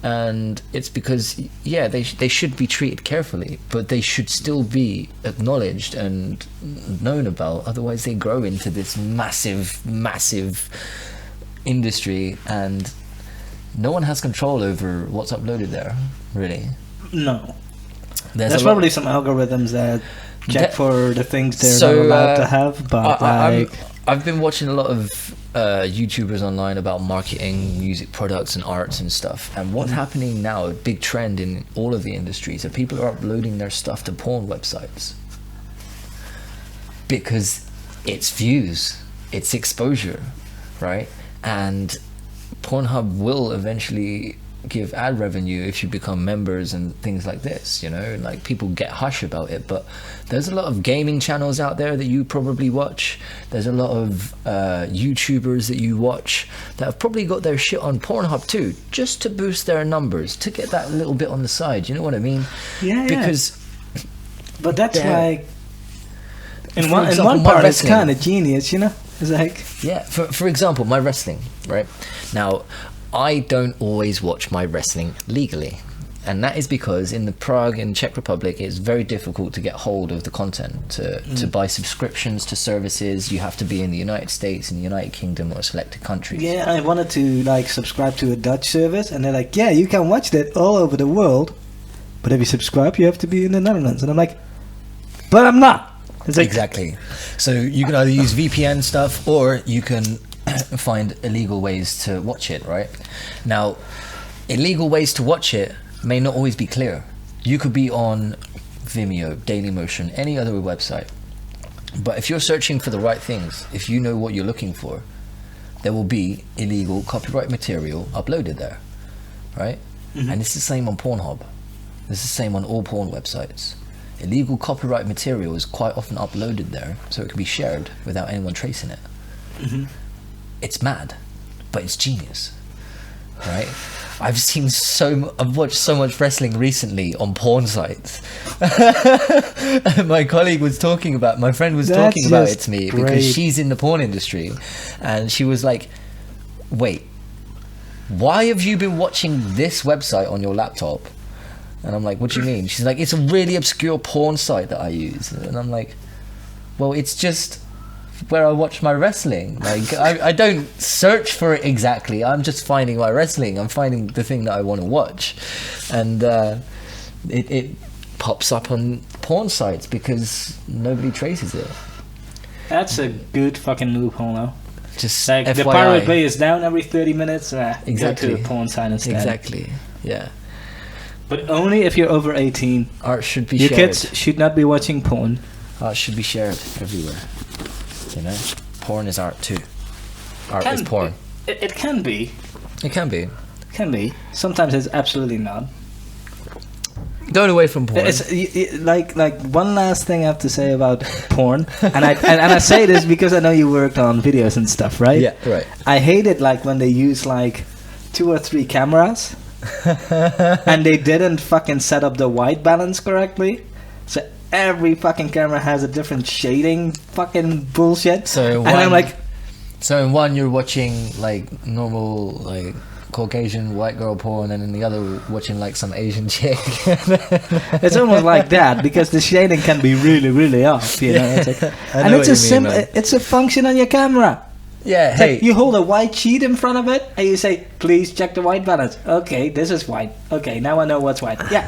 And it's because, they should be treated carefully, but they should still be acknowledged and known about. Otherwise, they grow into this massive, massive industry, and no one has control over what's uploaded there, really. No. There's probably some algorithms that check for the things they're not allowed to have, but I've been watching a lot of YouTubers online about marketing music products and arts and stuff, and what's happening now, a big trend in all of the industries, are people are uploading their stuff to porn websites because it's views, it's exposure, right? And Pornhub will eventually give ad revenue if you become members and things like this, you know, like people get hush about it. But there's a lot of gaming channels out there that you probably watch. There's a lot of YouTubers that you watch that have probably got their shit on Pornhub too, just to boost their numbers, to get that little bit on the side, you know what I mean? Yeah. Because but that's like in one part it's kind of genius, you know. It's like, yeah, for example, my wrestling, right? Now, I don't always watch my wrestling legally. And that is because in the Prague and Czech Republic, it's very difficult to get hold of the content. To buy subscriptions to services, you have to be in the United States, in the United Kingdom, or selected countries. Yeah, I wanted to like subscribe to a Dutch service, and they're like, yeah, you can watch that all over the world, but if you subscribe, you have to be in the Netherlands. And I'm like, but I'm not. It's like, Exactly. So you can either use VPN stuff, or you can find illegal ways to watch it, right? Now, illegal ways to watch it may not always be clear. You could be on Vimeo, Dailymotion, any other website. But if you're searching for the right things, if you know what you're looking for, there will be illegal copyright material uploaded there, right? And it's the same on Pornhub. It's the same on all porn websites. Illegal copyright material is quite often uploaded there, so it can be shared without anyone tracing it. It's mad, but it's genius, right? I've watched so much wrestling recently on porn sites. My colleague was talking about, my friend was talking about it to me because she's in the porn industry, and she was like, wait, why have you been watching this website on your laptop? And I'm like, what do you mean? She's like, it's a really obscure porn site that I use. And I'm like, well, it's just where I watch my wrestling. Like, I don't search for it exactly. I'm just finding my wrestling. I'm finding the thing that I want to watch. And it pops up on porn sites because nobody traces it. That's a good fucking loophole now. Just like FYI. The Pirate Bay is down every 30 minutes. Exactly. Go to a porn site instead. Exactly. Yeah. But only if you're over 18. Art should be Your shared. kids should not be watching porn. Art should be shared everywhere. You know, porn is art too. Art is porn. It can be. It can be. It can be. Sometimes it's absolutely not. Going away from porn. It's like one last thing I have to say about porn, and I say this because I know you worked on videos and stuff, right? Yeah, right. I hate it like when they use like 2 or 3 cameras, and they didn't fucking set up the white balance correctly. So every fucking camera has a different shading fucking bullshit. So and I'm like, so in one you're watching like normal like Caucasian white girl porn, and in the other watching like some Asian chick. it's almost like that because the shading can be really, really off. You know, it's like, and it's it's a function on your camera. Yeah, It's hey. like you hold a white sheet in front of it and you say, please check the white balance. Okay, this is white. Okay, now I know what's white. Yeah.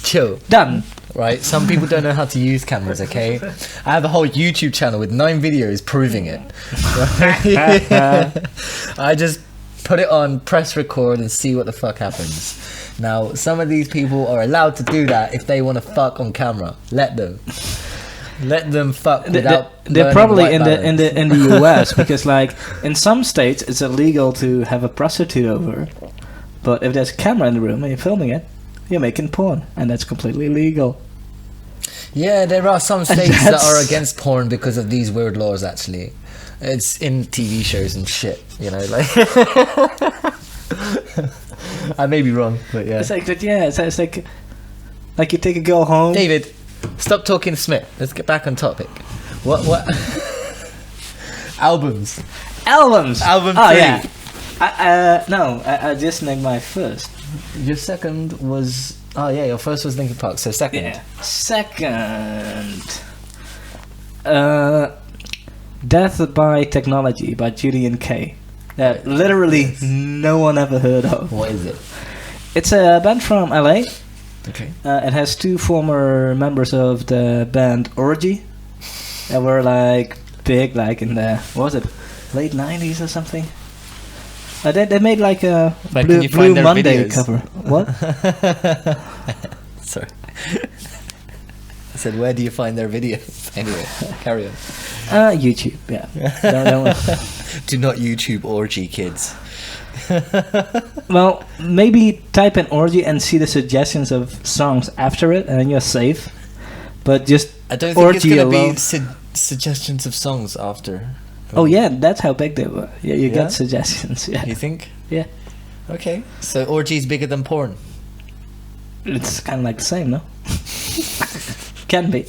Chill. Done. Right? Some people don't know how to use cameras, okay? I have a whole YouTube channel with 9 videos proving it. I just put it on, press record, and see what the fuck happens. Now, some of these people are allowed to do that if they want to fuck on camera. Let them. Let them fuck without. They're probably in the US because like in some states it's illegal to have a prostitute over, but if there's a camera in the room and you're filming it, you're making porn, and that's completely legal. Yeah, there are some states that are against porn because of these weird laws. Actually, it's in TV shows and shit. You know, like I may be wrong, but yeah. It's like that. Yeah, it's like you take a girl home. David, stop talking Smit. Let's get back on topic. What? Albums. Album 3. Yeah. I just named my first. Your second was your first was Linkin Park. So second. Yeah. Second. Death by Technology by Julian K. That literally no one ever heard of. What is it? It's a band from LA. Okay. It has 2 former members of the band Orgy that were like big, like in the late 90s or something. They made like a Blue Monday videos? cover. What? Sorry. I said, where do you find their videos? Anyway, carry on. YouTube. Yeah. don't. Do not YouTube Orgy, kids. Well, maybe type in Orgy and see the suggestions of songs after it, and then you're safe. But just I don't think Orgy it's going alone. to be suggestions of songs after. Oh yeah, that's how big they were. Yeah, you get suggestions. Yeah. You think? Yeah. Okay. So Orgy's bigger than porn. It's kind of like the same, no? Can be.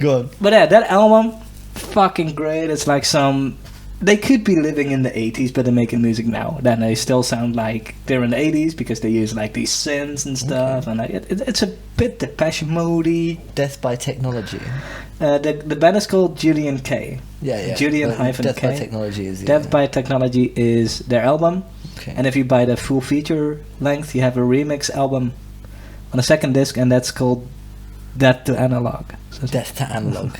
Go on. But yeah, that album, fucking great. It's like some they could be living in the 80s, but they're making music now. Then they still sound like they're in the 80s because they use like these synths and stuff, and like it's a bit Depeche Mode-y. Death by Technology. The band is called Julian K. Yeah. Julian But hyphen Death K. by Technology is Death by Technology is their album, Okay. and if you buy the full feature length, you have a remix album on the second disc, and that's called Death to Analog. So Death to Analog.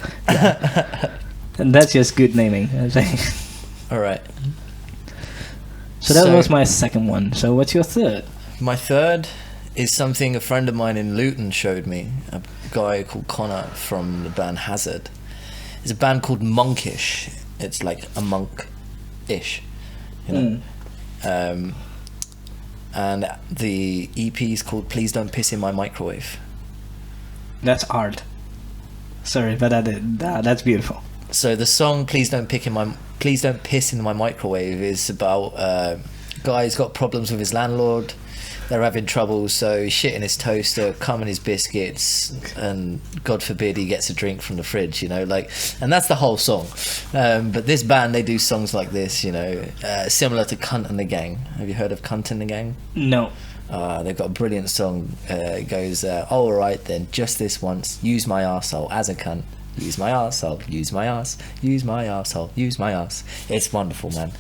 and that's just good naming. All right. So that was my second one. So what's your third? My third is something a friend of mine in Luton showed me. A guy called Connor from the band Hazard. It's a band called Monkish. It's like a monk-ish, you know. And the EP is called "Please Don't Piss in My Microwave." That's art. Sorry, but that's beautiful. So the song "Please Don't Piss in My Microwave" is about a guy who's got problems with his landlord. They're having trouble, so he's shitting his toaster, cum in his biscuits, and God forbid he gets a drink from the fridge, you know, like, and that's the whole song. But this band, they do songs like this, you know, similar to Cunt and the Gang. Have you heard of Cunt and the Gang? No. They've got a brilliant song. It goes, oh, all right then, just this once, use my arsehole as a cunt. Use my arsehole, use my arse, use my arsehole, use my arse. It's wonderful, man.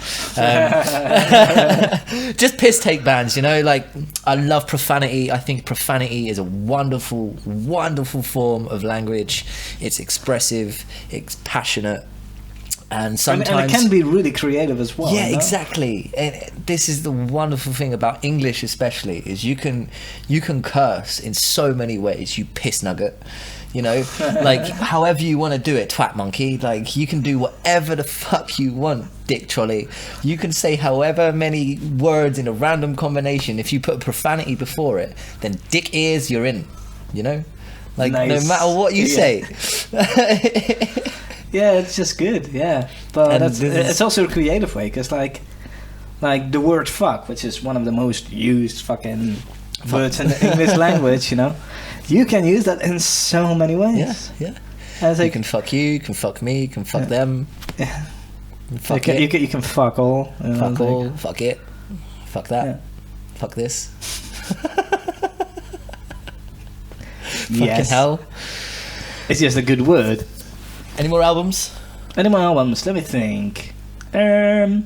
Just piss take bands, you know, like, I love profanity. I think profanity is a wonderful, wonderful form of language. It's expressive, it's passionate. And sometimes and it can be really creative as well. Yeah, no? exactly. And this is the wonderful thing about English, especially, is you can curse in so many ways. You piss nugget, you know, like however you want to do it. Twat monkey, like you can do whatever the fuck you want. Dick trolley. You can say however many words in a random combination. If you put profanity before it, then dick ears, you're in. You know, like nice. No matter what you say. Yeah, it's just good. Yeah, but it's also a creative way because like the word "fuck," which is one of the most used fucking words in the English language, you know, you can use that in so many ways. Yeah. Like, you can fuck you can fuck me, you can fuck them. Yeah. Fuck you can fuck all. Fuck all. Fuck it. Fuck that. Yeah. Fuck this. Yes. Fucking hell. It's just a good word. Any more albums? Any more albums? Let me think. I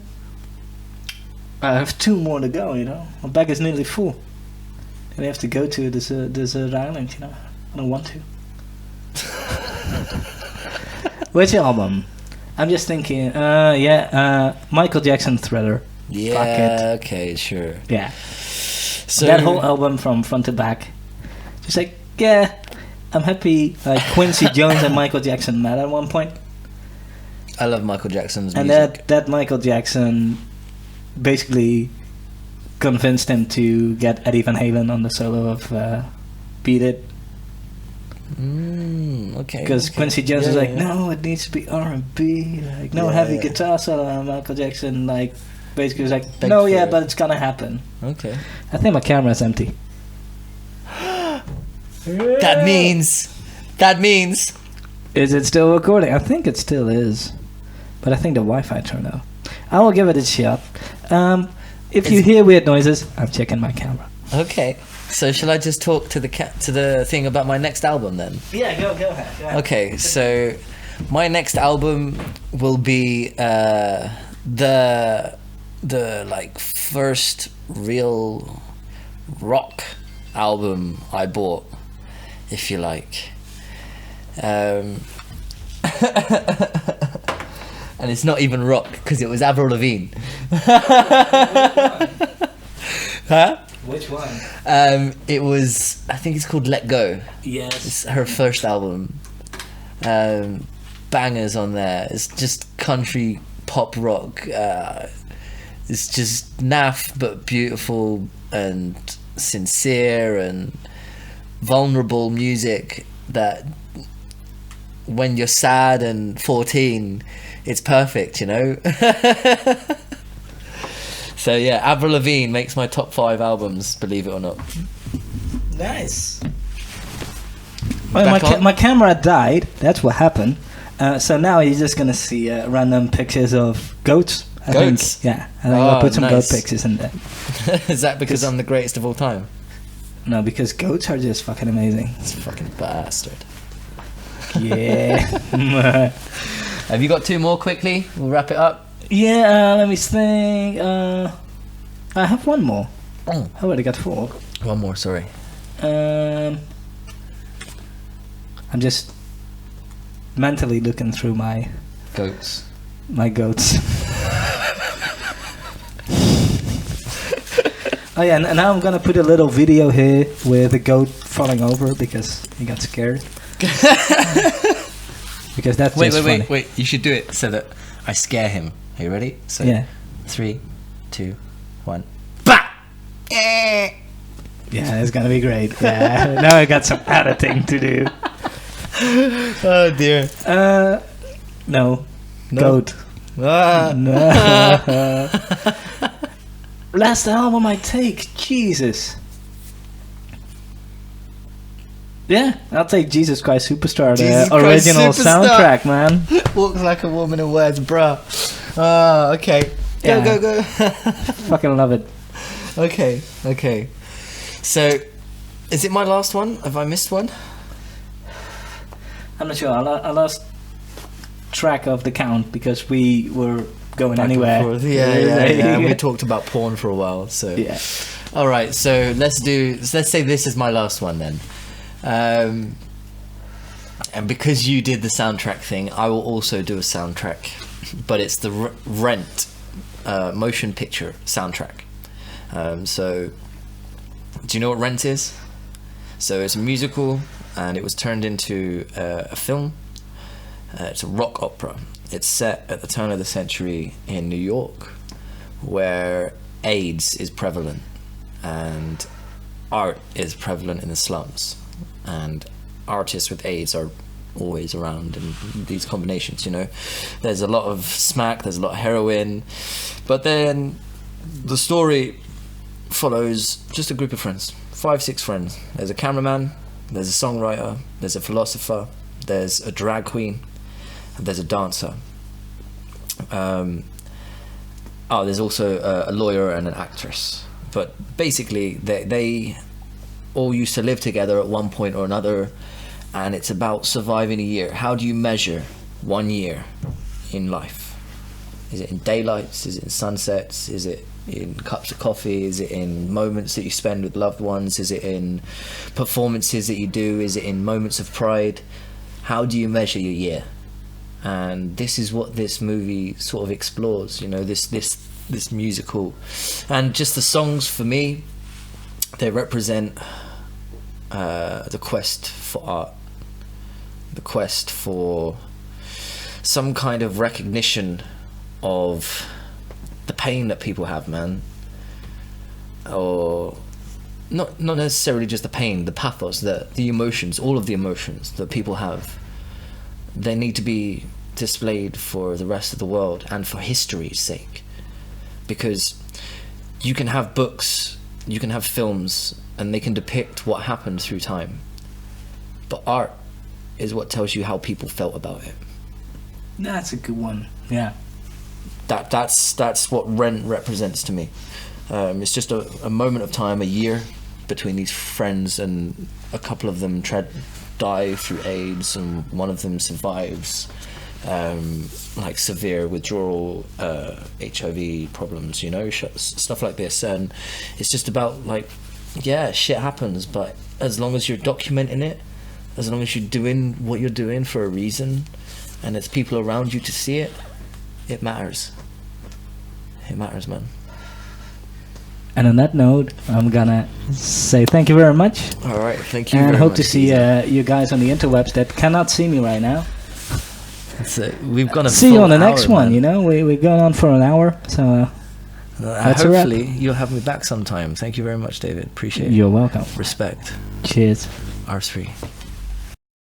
have 2 more to go, you know. My bag is nearly full. And I have to go to this island, you know. I don't want to. Which album? I'm just thinking, Michael Jackson Thriller. Yeah, okay, sure. Yeah. So that whole album from front to back. Just like, yeah, I'm happy like Quincy Jones and Michael Jackson met at one point. I love Michael Jackson's and music. that Michael Jackson basically convinced him to get Eddie Van Halen on the solo of Beat It. Okay. Because Quincy Jones was like, no, it needs to be R&B, like no heavy guitar solo. And Michael Jackson like basically was like, but it's gonna happen. Okay. I think my camera's empty. That means. Is it still recording? I think it still is. But I think the Wi-Fi turned off. I will give it a shot. If you hear weird noises, I'm checking my camera. Okay. So shall I just talk to the thing about my next album then? Yeah, go ahead. Okay, so my next album will be the like first real rock album I bought, if you like. And it's not even rock because it was Avril Lavigne. Huh? Which one? It was, I think it's called Let Go. Yes. It's her first album. Bangers on there. It's just country pop rock. It's just naff but beautiful and sincere and vulnerable music that when you're sad and 14, it's perfect, you know? So yeah, Avril Lavigne makes my top 5 albums, believe it or not. Nice. Well, my camera died. That's what happened. So now you're just gonna see random pictures of Goats. I Goats? think. Yeah, I think I'll put some nice. goat pictures in there. Is that because I'm the greatest of all time? No, because goats are just fucking amazing. It's a fucking bastard. Yeah. Have you got 2 more quickly? We'll wrap it up. Yeah, let me think. I have one more. Oh. I already got 4. One more, sorry. I'm just mentally looking through my Goats. goats. Oh yeah, and now I'm gonna put a little video here with a goat falling over because he got scared. Because that's just funny. Wait. You should do it so that I scare him. Are you ready? So Yeah. 3, 2, 1. Bah! Yeah, it's gonna be great. Yeah, now I got some editing to do. Oh dear. No. No? Goat. Ah. No. Last album I take. Jesus. Yeah, I'll take Jesus Christ Superstar, Jesus the Christ original Superstar. soundtrack, man. Walks like a woman in words, bruh. Ah, okay. Yeah. Go. Fucking love it. Okay. So, is it my last one? Have I missed one? I'm not sure. I lost track of the count because we were going Back and anywhere. forth. Yeah. We talked about porn for a while, so. Yeah. All right, so let's say this is my last one then. And because you did the soundtrack thing, I will also do a soundtrack, but it's the Rent motion picture soundtrack. So, do you know what Rent is? So it's a musical, and it was turned into a film. It's a rock opera. It's set at the turn of the century in New York, where AIDS is prevalent, and art is prevalent in the slums, and artists with AIDS are always around in these combinations, you know. There's a lot of smack, there's a lot of heroin, but then the story follows just a group of friends, 5-6 friends. There's a cameraman, there's a songwriter, there's a philosopher, there's a drag queen, and there's a dancer. There's also a lawyer and an actress. But basically, they all used to live together at one point or another, and it's about surviving a year. How do you measure 1 year in life? Is it in daylights? Is it in sunsets? Is it in cups of coffee? Is it in moments that you spend with loved ones? Is it in performances that you do? Is it in moments of pride? How do you measure your year? And this is what this movie sort of explores, you know, this musical. And just the songs, for me, they represent the quest for art, the quest for some kind of recognition of the pain that people have, man. Or not necessarily just the pain, the pathos, the emotions, all of the emotions that people have. They need to be displayed for the rest of the world and for history's sake. Because you can have books, you can have films, and they can depict what happened through time. But art is what tells you how people felt about it. That's a good one. Yeah. That's what Rent represents to me. It's just a moment of time, a year between these friends, and a couple of them die through AIDS, and one of them survives like severe withdrawal, HIV problems, you know, stuff like this. And it's just about, like, yeah, shit happens, but as long as you're documenting it, as long as you're doing what you're doing for a reason, and there's people around you to see it, it matters. It matters, man. And on that note, I'm gonna say thank you very much. All right, thank you. And very hope much, to see Caesar. you guys on the interwebs that cannot see me right now. That's it. We've got a See you full on the hour, next one. man. You know, we're going on for an hour, so that's a wrap. Hopefully you'll have me back sometime. Thank you very much, David. Appreciate it. You're welcome. Respect. Cheers. R3.